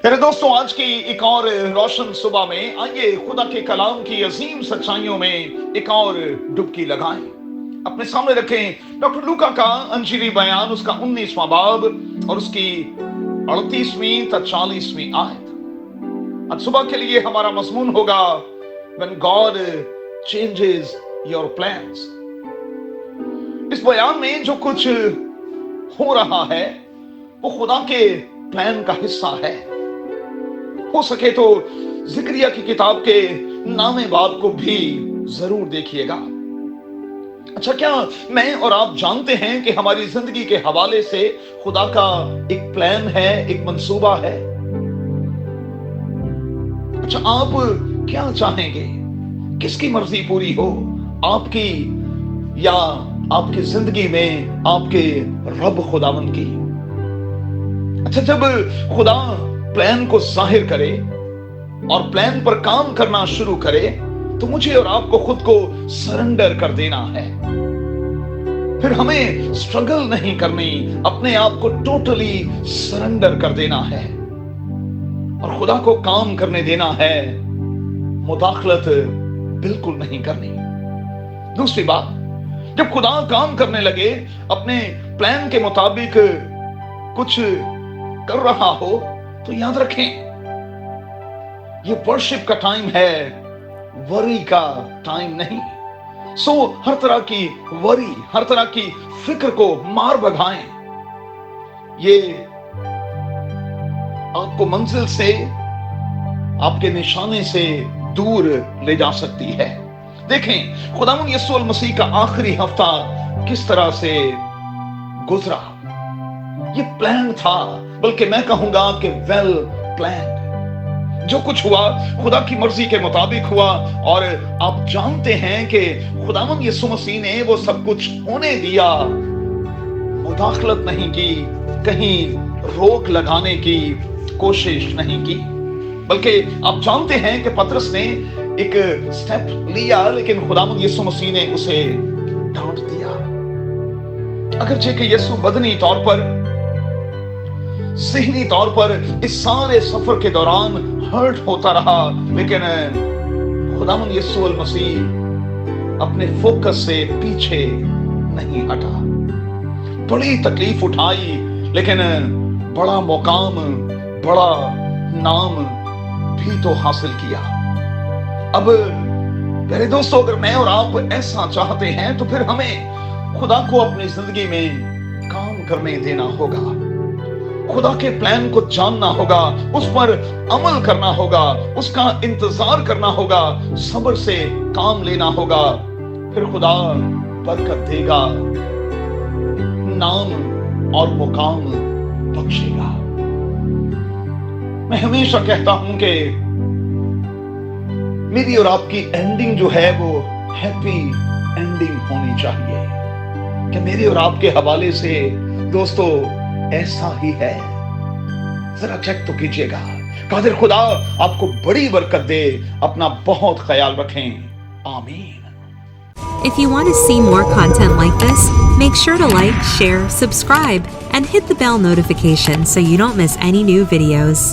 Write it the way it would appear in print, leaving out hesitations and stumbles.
मेरे दोस्तों, आज की एक और रोशन सुबह में आइए खुदा के कलाम की अजीम सच्चाइयों में एक और डुबकी लगाएं। अपने सामने रखें डॉक्टर लूका का अंजीरी बयान, उसका 19वां बाब और उसकी 38वीं तथा 40वीं आयत। आज सुबह के लिए हमारा मजमून होगा When God changes your plans। इस बयान में जो कुछ हो रहा है वो खुदा के प्लान का हिस्सा है। हो सके तो जिक्रिया की किताब के नामे बाब को भी जरूर देखिएगा। अच्छा, क्या मैं और आप जानते हैं कि हमारी जिंदगी के हवाले से खुदा का एक प्लान है, एक मंसूबा है। अच्छा, आप क्या चाहेंगे? किसकी मर्जी पूरी हो, आपकी या आपकी जिंदगी में आपके रब खुदावंद की? अच्छा, जब खुदा प्लान को जाहिर करे और प्लान पर काम करना शुरू करे तो मुझे और आपको खुद को सरेंडर कर देना है। फिर हमें स्ट्रगल नहीं करनी, अपने आप को टोटली सरेंडर कर देना है और खुदा को काम करने देना है, मुदाखलत बिल्कुल नहीं करनी। दूसरी बात, जब खुदा काम करने लगे, अपने प्लान के मुताबिक कुछ कर रहा हो, तो याद रखें ये वर्शिप का टाइम है, वरी का टाइम नहीं। सो हर तरह की वरी, हर तरह की फिक्र को मार भगाएं। ये आपको मंजिल से, आपके निशाने से दूर ले जा सकती है। देखें खुदावंद यीशु मसीह का आखिरी हफ्ता किस तरह से गुजरा। ये प्लान था, बल्कि मैं कहूंगा कि वेल प्लान। जो कुछ हुआ खुदा की मर्जी के मुताबिक हुआ और आप जानते हैं कि खुदावंद यीशु मसीह ने वो सब कुछ होने दिया, मुदाखलत नहीं की, कहीं रोक लगाने की कोशिश नहीं की। बल्कि आप जानते हैं कि पतरस ने एक स्टेप लिया, लेकिन खुदावंद यीशु मसीह ने उसे डांट दिया। अगरचे कि यीशु बदनी तौर पर, ज़हनी तौर पर इस सारे सफर के दौरान हर्ट होता रहा, लेकिन खुदावंद यीशु मसीह अपने फोकस से पीछे नहीं हटा। बड़ी तकलीफ उठाई, लेकिन बड़ा मुकाम, बड़ा नाम भी तो हासिल किया। अब मेरे दोस्तों, अगर मैं और आप ऐसा चाहते हैं तो फिर हमें खुदा को अपनी जिंदगी में काम करने देना होगा, खुदा के प्लान को जानना होगा, उस पर अमल करना होगा, उसका इंतजार करना होगा, सब्र से काम लेना होगा। फिर खुदा बरकत देगा, नाम और मुकाम बख्शेगा। मैं हमेशा कहता हूं कि मेरी और आपकी एंडिंग जो है वो हैप्पी एंडिंग होनी चाहिए। कि मेरे और आपके हवाले से दोस्तों ऐसा ही है? जरा चेक तो कीजिएगा। कादिर खुदा आपको बड़ी बरकत दे। अपना बहुत ख्याल रखें। आमीन। If you want to see more content like this, make sure to like, share, subscribe, and hit the bell notification so you don't miss any new videos.